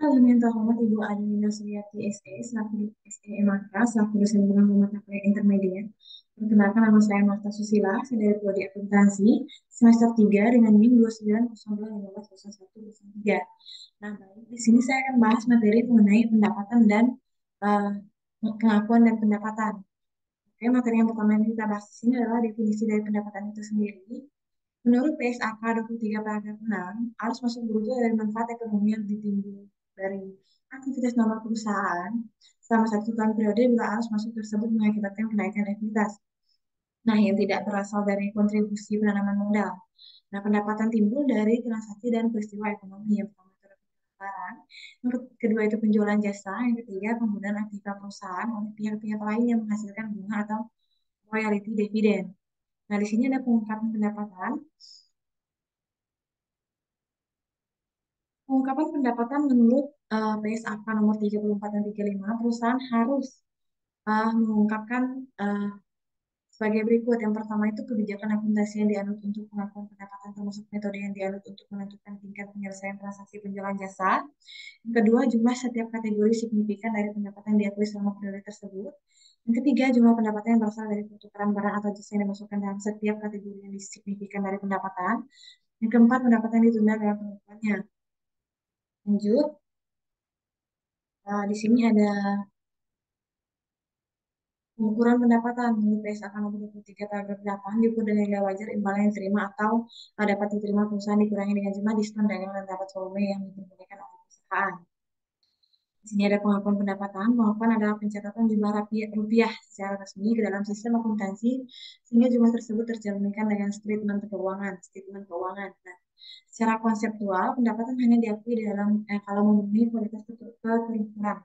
Halo, yang terhormat Ibu Adinda Suryati SE, selaku SE Maka, selaku dosen bidang mata kuliah intermediate. Perkenalkan, nama saya Marta Susila, saya dari Prodi Akuntansi, semester 3 dengan NIM 2902150103. Nah, baik, di sini saya akan bahas materi mengenai pendapatan dan eh, pengakuan dan pendapatan. Oke, materi yang pertama yang kita bahas di sini adalah definisi dari pendapatan itu sendiri. Menurut PSAK 23 paragraf 6, arus masuk bruto dari manfaat ekonomi yang ditimbul dari aktivitas normal perusahaan selama 1 tahun periode bila arus masuk tersebut mengakibatkan kenaikan ekuitas. Nah, yang tidak berasal dari kontribusi penanaman modal. Nah, pendapatan timbul dari transaksi dan peristiwa ekonomi. Yang pertama itu adalah barang, yang kedua itu penjualan jasa, yang ketiga penggunaan aktiva perusahaan oleh pihak-pihak lain yang menghasilkan bunga atau royalty dividen. Nah, di sini ada pengungkapan pendapatan. Pengungkapan pendapatan menurut PSAK nomor 34 dan 35, perusahaan harus mengungkapkan eh, sebagai berikut. Yang pertama itu kebijakan akuntansi yang dianut untuk pengakuan pendapatan termasuk metode yang dianut untuk menentukan tingkat penyelesaian transaksi penjualan jasa. Yang kedua, jumlah setiap kategori signifikan dari pendapatan yang diakui selama periode tersebut. Yang ketiga, jumlah pendapatan yang berasal dari pertukaran barang atau jasa yang dimasukkan dalam setiap kategori yang signifikan dari pendapatan. Yang keempat, pendapatan yang ditunda dalam pengakuannya. Lanjut, di sini ada pengukuran pendapatan menurut PSAK nomor 23 paragraf 8 diukur dengan nilai wajar imbalan yang diterima atau dapat diterima perusahaan dikurangi dengan jumlah diskon dagangan dan dapat volume yang diperbolehkan oleh perusahaan. Di sini ada pengakuan pendapatan. Pengakuan adalah pencatatan jumlah rupiah secara resmi ke dalam sistem akuntansi sehingga jumlah tersebut tercerminkan dengan statement keuangan. Nah, secara konseptual, pendapatan hanya diakui di dalam kalau memenuhi kualitas keterukuran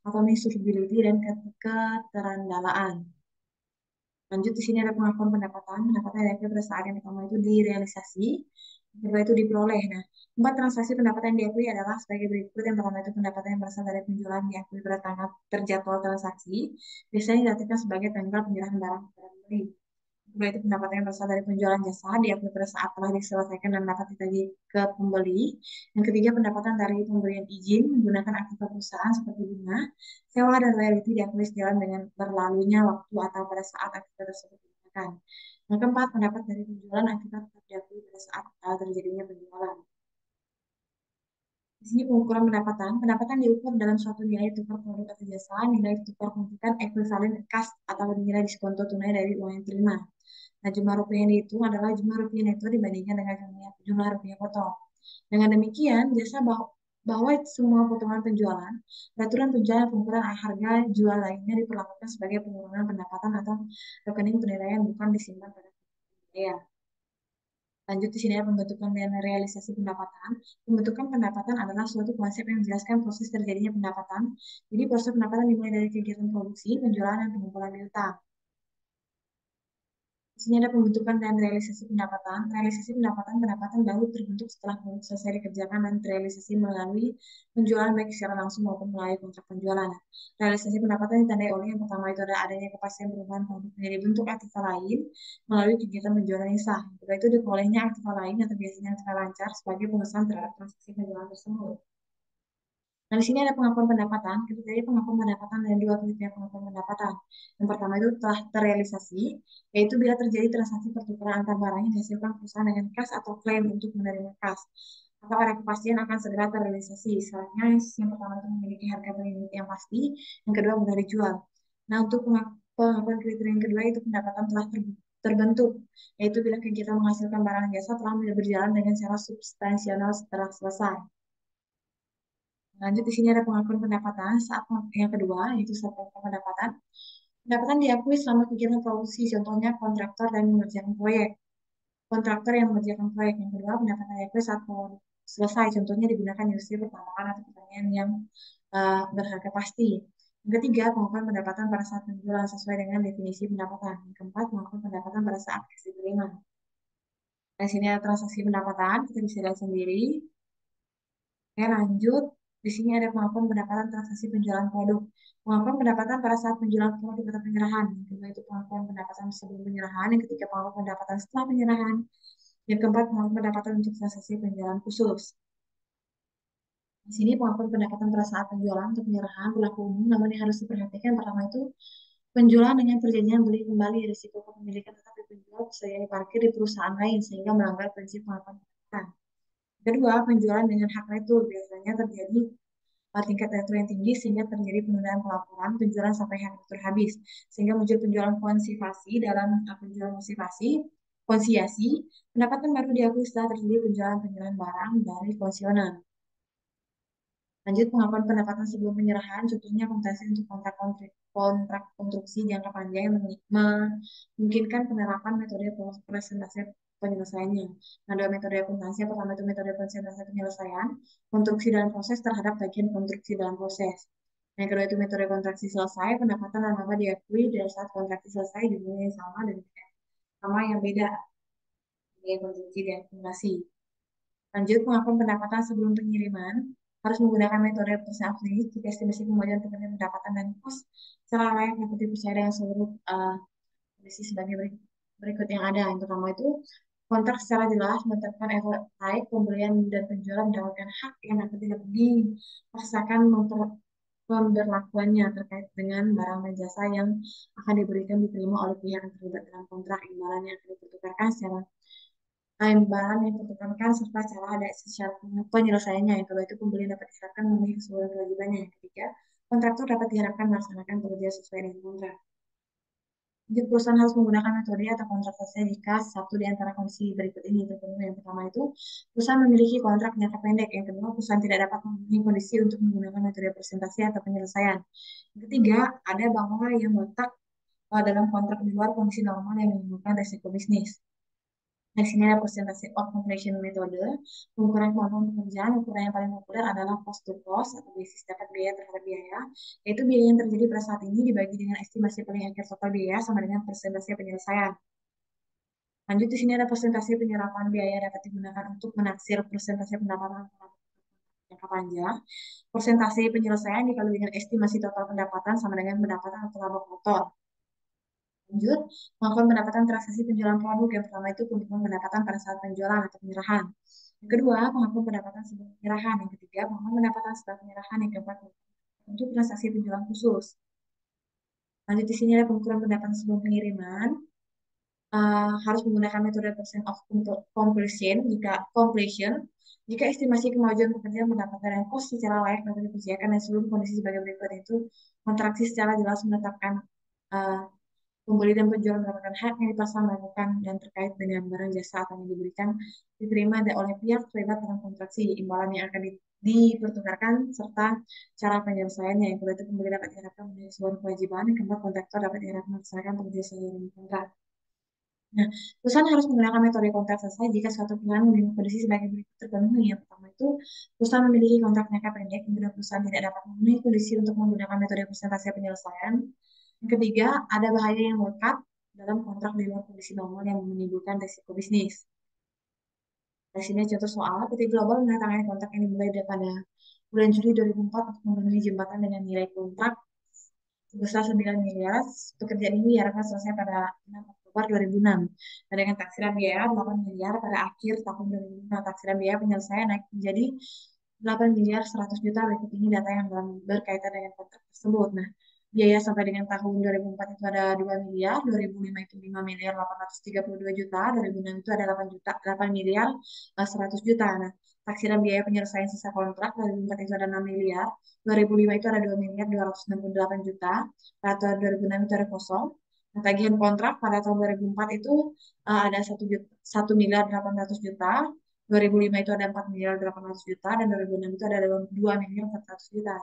atau measurability dan keterandalaan. Lanjut di sini ada pengakuan pendapatan. Pendapatan yang diakui pada saat yang pertama itu direalisasi, yang kedua itu diperoleh. Nah, empat transaksi pendapatan yang diakui adalah sebagai berikut. Yang pertama itu pendapatan yang berasal dari penjualan diakui pada tanggal terjadwal transaksi, biasanya diartikan sebagai tanggal penyerahan barang kepada pembeli. Kedua itu pendapatan yang berasal dari penjualan jasa diakui pada saat telah diselesaikan dan dapat ditagih ke pembeli. Yang ketiga pendapatan dari pemberian izin menggunakan aktiva perusahaan seperti bunga, sewa dan royalti diakui sejalan dengan berlalunya waktu atau pada saat aktiva tersebut digunakan. Yang keempat pendapat dari penjualan aktiva tetap diakui pada saat terjadinya penjualan. Di sini pengukuran pendapatan. Pendapatan diukur dalam suatu nilai tukar produk atau jasa, nilai tukar pemasukan ekuivalen kas atau nilai diskonto tunai dari uang yang diterima. Nah, jumlah rupiah yang dihitung adalah jumlah rupiah neto dibandingkan dengan jumlah rupiah potong. Dengan demikian, bahwa semua potongan penjualan, peraturan penjualan pengukuran harga jual lainnya diperlakukan sebagai pengurangan pendapatan atau rekening penilaian bukan disimpan pada pembiayaan. Lanjut di sini ada pembentukan dan realisasi pendapatan. Pembentukan pendapatan adalah suatu konsep yang menjelaskan proses terjadinya pendapatan. Jadi proses pendapatan dimulai dari kegiatan produksi, penjualan, dan pengumpulan piutang. Di sini ada pembentukan dan realisasi pendapatan. Realisasi pendapatan, pendapatan baru terbentuk setelah produk selesai dikerjakan dan terrealisasi melalui penjualan baik secara langsung maupun melalui kontrak penjualan. Realisasi pendapatan ditandai oleh yang pertama itu ada adanya kepastian perubahan produk menjadi bentuk aktiva lain melalui kegiatan penjualan yang sah. Kedua itu diperolehnya aktiva lain atau biasanya aktiva lancar sebagai pengesahan terhadap transaksi penjualan tersebut. Nah, di sini ada pengakuan pendapatan. Kita dari pengakuan pendapatan dan dua kriteria pengakuan pendapatan. Yang pertama itu telah terrealisasi, yaitu bila terjadi transaksi pertukaran antar barang yang dihasilkan perusahaan dengan kas atau klaim untuk menerima kas. Atau ada kepastian akan segera terrealisasi. Misalnya yang pertama itu memiliki harga per unit yang pasti, yang kedua mudah dijual. Nah, untuk pengakuan kriteria yang kedua itu pendapatan telah terbentuk, yaitu bila kegiatan menghasilkan barang dan jasa telah berjalan dengan secara substansial setelah selesai. Lanjut di sini ada pengakuan pendapatan saat yang kedua, yaitu saat pengakuan pendapatan. Pendapatan diakui selama kegiatan produksi, contohnya kontraktor dan mengerjakan proyek. Kontraktor yang mengerjakan proyek. Yang kedua, pendapatan diakui saat selesai, contohnya digunakan industri pertambangan atau pertanian yang berharga pasti. Yang ketiga, pengakuan pendapatan pada saat penjualan sesuai dengan definisi pendapatan. Yang keempat, pengakuan pendapatan pada saat kas diterima. Di sini ada transaksi pendapatan, kita bisa lihat sendiri. Oke, lanjut. Di sini ada pengakuan pendapatan transaksi penjualan produk. Pengakuan pendapatan pada saat penjualan produk atau penyerahan. Yang kedua itu pengakuan pendapatan sebelum penyerahan. Yang ketiga pengakuan pendapatan setelah penyerahan. Yang keempat pengakuan pendapatan untuk transaksi penjualan khusus. Di sini pengakuan pendapatan pada saat penjualan untuk penyerahan berlaku umum, namun yang harus diperhatikan pertama itu penjualan dengan perjanjian beli kembali risiko kepemilikan tetap dipenjual sesuai diparkir di perusahaan lain sehingga melanggar prinsip pengakuan pendapatan. Kedua, penjualan dengan hak retur biasanya terjadi tingkat retur yang tinggi sehingga terjadi penundaan pelaporan penjualan sampai hak retur habis sehingga muncul penjualan konsivasi dalam penjualan konsiasi pendapatan baru diakui setelah terjadi penjualan penyerahan barang dari konsesioner. Lanjut pengakuan pendapatan sebelum penyerahan, contohnya kompensasi untuk kontrak konstruksi jangka panjang yang memungkinkan penerapan metode presentasi penyelesaiannya. Nah, dua metode akuntansi, yang pertama itu metode presentasi penyelesaian, konstruksi dalam proses terhadap bagian konstruksi dalam proses. Nah, yang kedua itu metode kontraksi selesai, pendapatan dan laba diakui dari saat kontraksi selesai jumlahnya yang sama dan sama yang beda dengan konstruksi dan akumulasi. Lanjut, pengakuan pendapatan sebelum pengiriman harus menggunakan metode persafri jika estimasi kemajuan pekerjaan pendapatan dan kos secara layak dapat dipercaya dengan seluruh kondisi sebagai berikut yang ada. Yang pertama itu kontrak secara jelas menetapkan efek baik pembelian dan penjualan mendapatkan hak yang dapat tidak dipaksakan pemberlakuannya terkait dengan barang dan jasa yang akan diberikan diterima oleh pihak yang terlibat dalam kontrak imbalan yang akan dipertukarkan secara imbalan yang dipertukarkan serta cara ada secara penyelesaiannya. Yang kedua itu pembeli dapat diharapkan memenuhi keseluruhan kewajibannya. Yang ketiga, kontraktor dapat diharapkan melaksanakan pekerjaan sesuai dengan kontrak. Jadi perusahaan harus menggunakan metode atau kontrak selesai jika satu di antara kondisi berikut ini terpenuhi. Yang pertama itu perusahaan memiliki kontrak jangka pendek. Yang kedua, perusahaan tidak dapat memenuhi kondisi untuk menggunakan metode presentasi atau penyelesaian. Yang ketiga, ada bahwa yang letak dalam kontrak di luar kondisi normal yang menimbulkan resiko bisnis. Di sini ada presentasi of completion metode. Pengukuran kemampuan pekerjaan, ukuran yang paling populer adalah cost to cost atau basis dapat biaya terhadap biaya, yaitu biaya yang terjadi pada saat ini dibagi dengan estimasi paling akhir total biaya sama dengan persentase penyelesaian. Lanjut di sini ada persentase penyerapan biaya dapat digunakan untuk menaksir persentase pendapatan jangka panjang. Persentase penyelesaian dikali dengan estimasi total pendapatan sama dengan pendapatan atau laba kotor. Lanjut, melakukan pendapatan transaksi penjualan produk. Yang pertama itu penghitungan pendapatan pada saat penjualan atau penyerahan. Yang kedua, pengakuan pendapatan sebelum penyerahan. Yang ketiga, pengakuan pendapatan setelah penyerahan. Yang keempat, untuk transaksi penjualan khusus. Lanjut di sini ada pengukuran pendapatan sebelum pengiriman. Harus menggunakan metode percent of completion jika estimasi kemajuan pekerjaan pendapatan dan kos secara layak dapat dipercayakan dan seluruh kondisi sebagai berikut itu kontraksi secara jelas menetapkan uh, pembeli dan penjual mendapatkan hak yang dipasang melakukan dan terkait dengan barang jasa atau yang diberikan diterima oleh pihak terlibat dalam kontraksi imbalan yang akan dipertukarkan serta cara penyelesaiannya. Yang kedua itu pembeli dapat diharapkan menjadi sebuah kewajiban, yang keempat kontraktor dapat diharapkan melaksanakan pekerjaan sesuai dengan kontrak. Nah, perusahaan harus menggunakan metode kontrak selesai jika suatu perusahaan memiliki kondisi sebagai berikut terpenuhi. Yang pertama itu, perusahaan memiliki kontrak jangka pendek, yang kedua perusahaan tidak dapat memenuhi kondisi untuk menggunakan metode presentasi penyelesaian. Yang ketiga, ada bahaya yang melekat dalam kontrak di luar kondisi normal yang menimbulkan risiko bisnis. Di sini contoh soal, PT Global menandatangani kontrak yang dimulai pada bulan Juli 2004 untuk memenuhi jembatan dengan nilai kontrak sebesar 9 miliar. Pekerjaan ini diharapkan selesai pada 6 Oktober 2006. Dan dengan taksiran biaya 8 miliar pada akhir tahun 2005. Taksiran biaya penyelesaian naik menjadi 8 miliar 100 juta. Berikut ini data yang berkaitan dengan kontrak tersebut. Nah, biaya sampai dengan tahun 2004 itu ada 2 miliar, 2005 itu 5 miliar 832 juta, 2006 itu ada 8 juta, 8 miliar 100 juta. Nah, taksiran biaya penyelesaian sisa kontrak 2004 itu ada 6 miliar, 2005 itu ada 2 miliar 268 juta, pada tahun 2006 itu ada kosong. Nah, tagihan kontrak pada tahun 2004 itu ada 1 miliar 800 juta, 2005 itu ada 4 miliar 800 juta, dan 2006 itu ada 2 miliar 400 juta.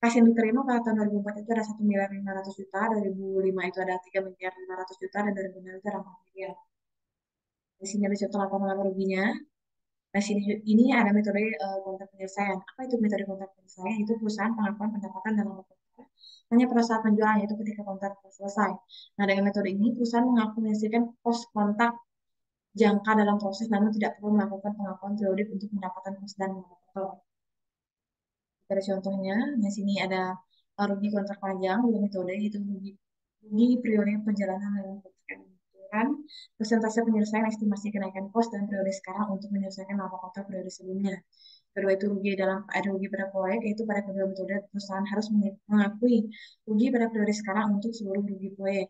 Kas yang diterima pada tahun 2004 itu ada 1 miliar 500 juta, 2005 itu ada 3 miliar 500 juta, dan 2006 itu ada 4 miliar. Di sini ada contoh laporan ruginya. Nah, ini ada metode kontrak penyelesaian. Apa itu metode kontrak penyelesaian? Itu perusahaan pengakuan pendapatan dalam kontrak hanya pada saat penjualan, yaitu ketika kontrak selesai. Nah, dengan metode ini, perusahaan mengaku menyelesaikan pos kontrak jangka dalam proses, namun tidak perlu melakukan pengakuan periodik untuk pendapatan kos dan kontrak. Ada contohnya, di sini ada rugi kontrak panjang, dua metode, yaitu rugi periode perjalanan dalam kontrak yang membutuhkan persentase penyelesaian estimasi kenaikan kos dan periode sekarang untuk menyelesaikan laba kontrak periode sebelumnya. Kedua itu rugi dalam ada rugi pada proyek, yaitu pada kedua metode perusahaan harus mengakui rugi pada periode sekarang untuk seluruh rugi proyek.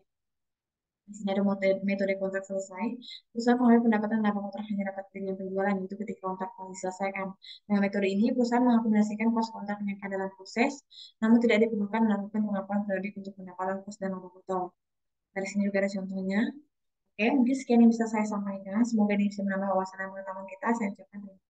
Di sini ada metode kontrak selesai. Perusahaan mengambil pendapatan laba kontrak hanya dapat dengan penjualan, itu ketika kontrak telah diselesaikan. Dengan metode ini, perusahaan mengakumulasikan pos kontrak yang dalam proses, namun tidak diperlukan melakukan pengakuan periodik untuk pendapatan pos dan laba kotor. Dari sini juga ada contohnya. Oke, mungkin sekian yang bisa saya sampaikan. Semoga ini bisa menambah wawasan dan pengetahuan kita. Saya ucapkan terima kasih.